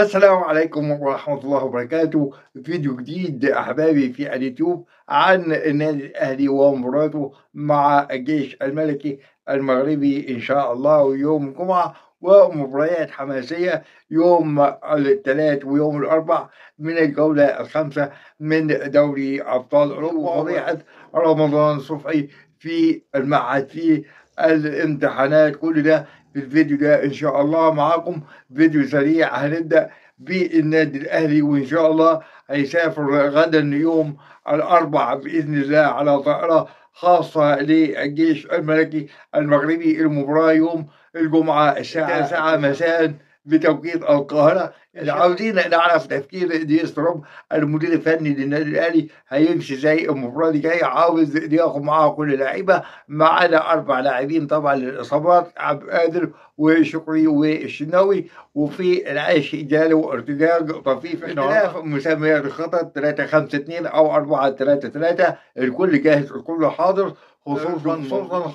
السلام عليكم ورحمة الله وبركاته. فيديو جديد أحبابي في اليوتيوب عن النادي الأهلي ومباراته مع الجيش الملكي المغربي إن شاء الله يوم الجمعة، ومباريات حماسية يوم الثلاث ويوم الأربع من الجولة الخامسة من دوري أبطال أوروبا، وفضيحة رمضان صبحي في المعهد في الامتحانات. كل ده في الفيديو ده إن شاء الله معاكم. فيديو سريع، هنبدأ بالنادي الأهلي وإن شاء الله هيسافر غدا يوم الأربعاء بإذن الله على طائرة خاصة للجيش الملكي المغربي. المباراة يوم الجمعة الساعة 9 مساء بتوقيت القاهرة. عاوزين نعرف تفكير ديستروب المدير الفني للنادي الأهلي هيمشي زي المباراة دي جاية. عاوز ياخد معاه كل اللعيبة ما عدا 4 لاعبين طبعا للإصابات: عبد القادر وشكري والشناوي، وفي العيش جاله ارتجاج طفيف. اختلاف مسميات الخطط 3-5-2 أو 4-3-3، الكل جاهز الكل حاضر، خصوصا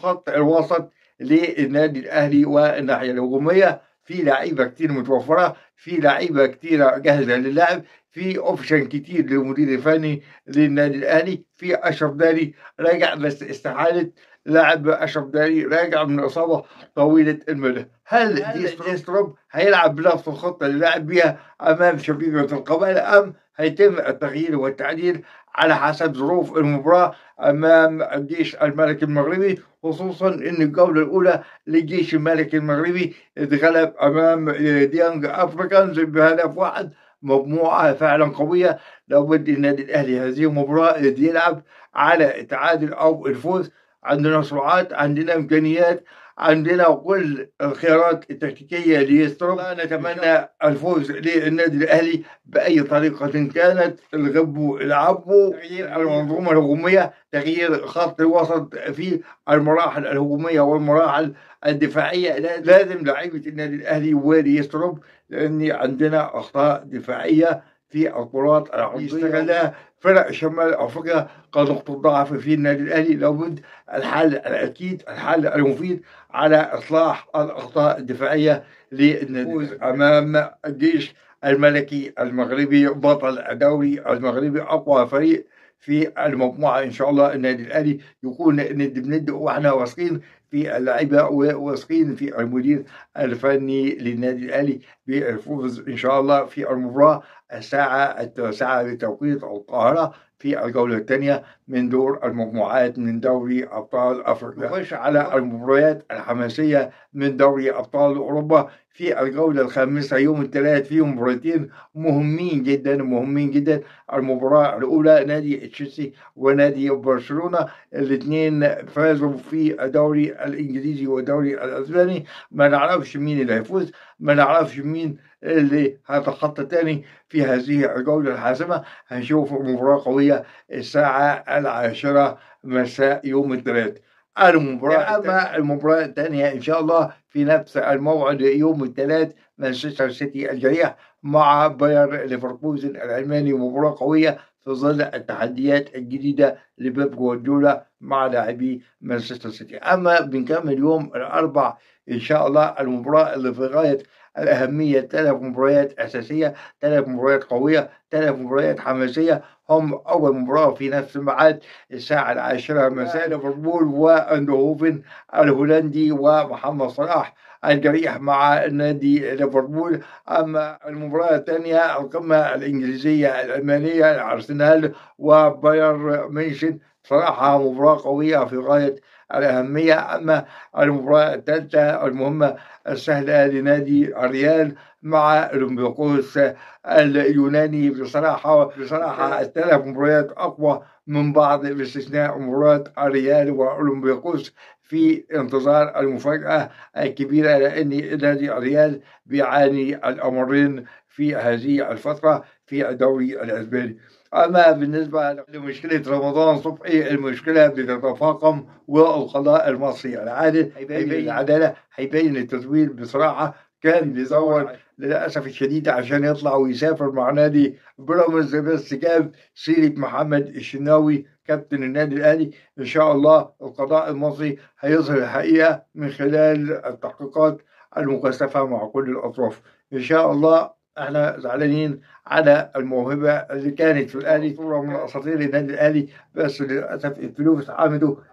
خط الوسط للنادي الأهلي والناحية الهجومية. في لعيبة كتير متوفرة، في لعيبة كتيرة جاهزة للعب، في اوبشن كتير للمدير الفني للنادي الأهلي. في أشرف داري راجع، بس استحالة لاعب أشرف داري راجع من إصابة طويلة المدى. هل ديستروب هيلعب بنفس الخطة اللي لعب بيها أمام شبيبة القبائل، أم هيتم التغيير والتعديل على حسب ظروف المباراة أمام الجيش الملكي المغربي؟ خصوصا أن الجولة الأولى للجيش الملكي المغربي اتغلب أمام ديانج أفريكانز بهدف واحد. مجموعة فعلا قوية. لابد النادي الأهلي هذه المباراة يلعب على التعادل أو الفوز. عندنا سرعات، عندنا إمكانيات، عندنا كل الخيارات التكتيكية ليستروب. نتمنى الفوز للنادي الأهلي بأي طريقة كانت. الغبوا العبوا، تغيير المنظومة الهجومية، تغيير خط الوسط في المراحل الهجومية والمراحل الدفاعية. لازم لعيبة النادي الأهلي وليستروب، لأن عندنا أخطاء دفاعية في الكرات العرضية استغلها فرق شمال أفريقيا كنقطة ضعف في النادي الأهلي. لابد الحل الأكيد، الحل المفيد على إصلاح الأخطاء الدفاعية للنادي أمام الجيش الملكي المغربي بطل الدوري المغربي، أقوى فريق في المجموعة. إن شاء الله النادي الأهلي يكون ند بند، وإحنا واثقين في اللعيبة وواثقين في المدير الفني للنادي الأهلي بالفوز إن شاء الله في المباراة الساعة 9 بتوقيت القاهرة في الجولة الثانية من دور المجموعات من دوري أبطال أفريقيا. نخش على المباريات الحماسية من دوري أبطال أوروبا. في الجولة الخامسة يوم الثلاث في مباراتين مهمين جدا. المباراة الأولى نادي تشيلسي ونادي برشلونة، الاثنين فازوا في الدوري الإنجليزي والدوري الأسباني. ما نعرفش مين اللي هيفوز، ما نعرفش مين اللي هيتخطى تاني في هذه الجولة الحاسمة. هنشوف مباراة قوية الساعة 10 مساء يوم الثلاث. أما المباراة الثانية إن شاء الله في نفس الموعد يوم الثلاث، مانشستر سيتي الجريح مع باير ليفركوزن الألماني. مباراة قوية في ظل التحديات الجديدة لبيب جوارديولا مع لاعبي مانشستر سيتي. أما بنكمل يوم الأربع إن شاء الله المباراة اللي في غاية الأهمية. 3 مباريات أساسية، 3 مباريات قوية، 3 مباريات حماسية. هم أول مباراة في نفس الميعاد الساعة 10 مساء، ليفربول واندهوفن الهولندي ومحمد صلاح الجريح مع نادي ليفربول. أما المباراة الثانية القمة الإنجليزية الألمانية، الأرسنال وبايرن ميونخ. صراحة مباراة قوية في غاية الأهمية. أما المباراة الثالثة المهمة السهلة لنادي الريال مع اولمبياكوس اليوناني. بصراحة الثلاث مباريات أقوى من بعض باستثناء مباراة الريال وأولمبياكوس، في انتظار المفاجأة الكبيرة، لأن نادي الريال بيعاني الأمرين في هذه الفترة في الدوري الأسباني. أما بالنسبة لمشكلة رمضان صبحي، المشكلة بتتفاقم، والقضاء المصري العادل هيبين العدالة، هيبين التزوير. بصراحة كان بيزور للأسف الشديد عشان يطلع ويسافر مع نادي بيراميدز، بس جاب سيرة محمد الشناوي كابتن النادي الأهلي. إن شاء الله القضاء المصري هيظهر الحقيقة من خلال التحقيقات المكثفة مع كل الأطراف إن شاء الله. احنا زعلانين على الموهبة اللي كانت في الأهلي، صورة من أساطير النادي الأهلي، بس للأسف الفلوس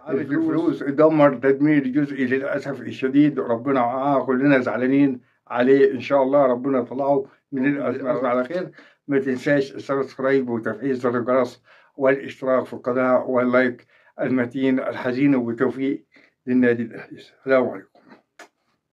الفلوس دمر تدمير جزئي للأسف الشديد. ربنا معاه، كلنا زعلانين عليه. إن شاء الله ربنا يطلعه من الأزمة على خير. ما تنساش السبسكرايب وتفعيل زر الجرس والاشتراك في القناة واللايك المتين الحزين، وبالتوفيق للنادي الأهلي. السلام عليكم.